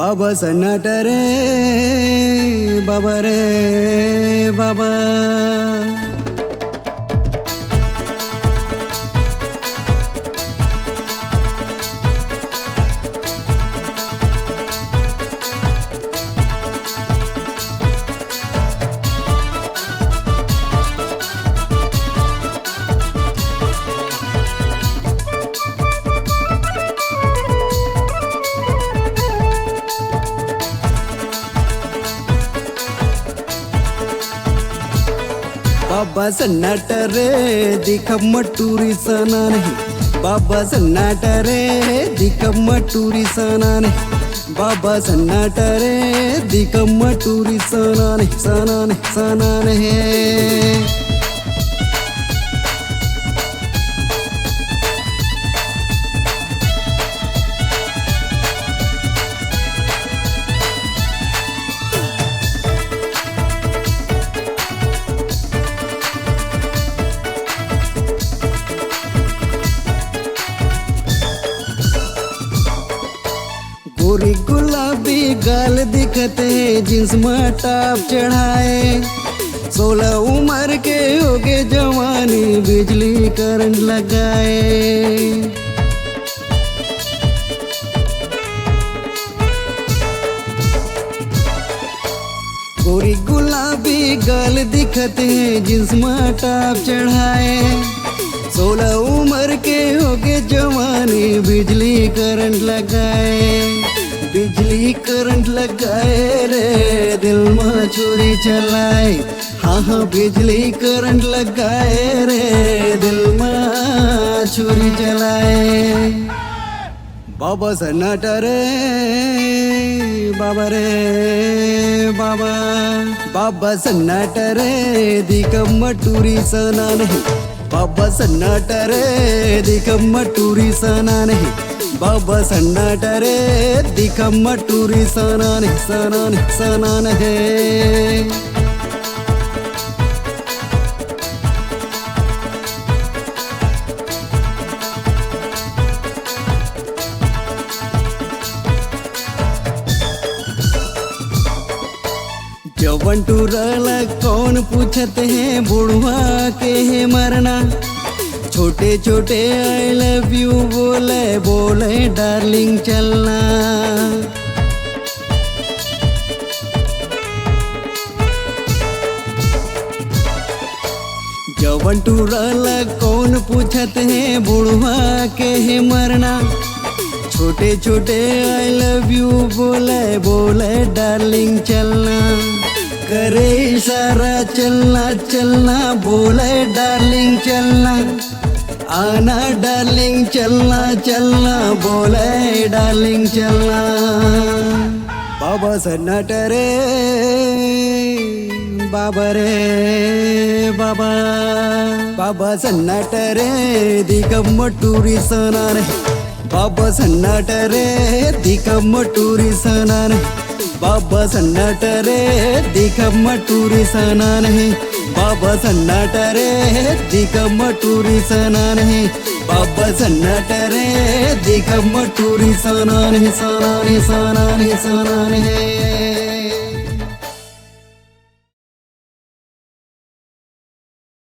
बाबा सन्नाट रे बाबा रे बाबा। बाबा सन्नाट रे दिखम टूरी सना नहीं, बाबा सन्नाट रे दिखम टूरी सना नहीं, बाबा सन्नाट रे दिखम टूरी सना नहीं, सना नहीं, सना नहीं। गोरी गुलाबी गाल दिखते जींस में टाप चढ़ाए, 16 उम्र के हो गए जवानी बिजली करंट लगाए। गोरी गुलाबी गाल दिखते जींस में टाप चढ़ाए, 16 उम्र के हो गए जवानी बिजली करंट लगाए, बिजली करंट लगाए रे दिल में छुरी चलाए। हाँ हाँ बिजली करंट लगाए रे दिल में छुरी चलाए। बाबा सन्नाट रे बाबा रे बाबा, बाबा सन्नाट रे दिखम टूरी सना नहीं, बाबा सन्नाट रे दिखम टूरी सना नहीं, बाबा सन्नाट रे दिखम टूरी सना नहीं, सना नहीं, सना नहीं। जवन टूरला कौन पूछते हैं बुढ़वा के है मरना, छोटे छोटे आई लव यू बोले बोले डार्लिंग चलना। जवन टूरला कौन पूछते हैं बुढ़वा के है मरना, छोटे छोटे आई लव यू बोले बोले डार्लिंग चलना। करे इशारा चलना चलना बोले डार्लिंग चलना, आना डार्लिंग चलना चलना बोले डार्लिंग चलना। बाबा सन्नाट रे बाबा रे बाबा, बाबा सन्नाट रे दिखम टूरी सना नहीं, बाबा सन्नाट रे दिखम टूरी सना नहीं, बाबा सन्नाट रे दिखम टूरी सना नहीं, बाबा सन्नाट रे दिखम टूरी सना नहीं, बाबा सन्नाट रे दिखम टूरी सना नहीं, सना नहीं, सना नहीं, सना नहीं।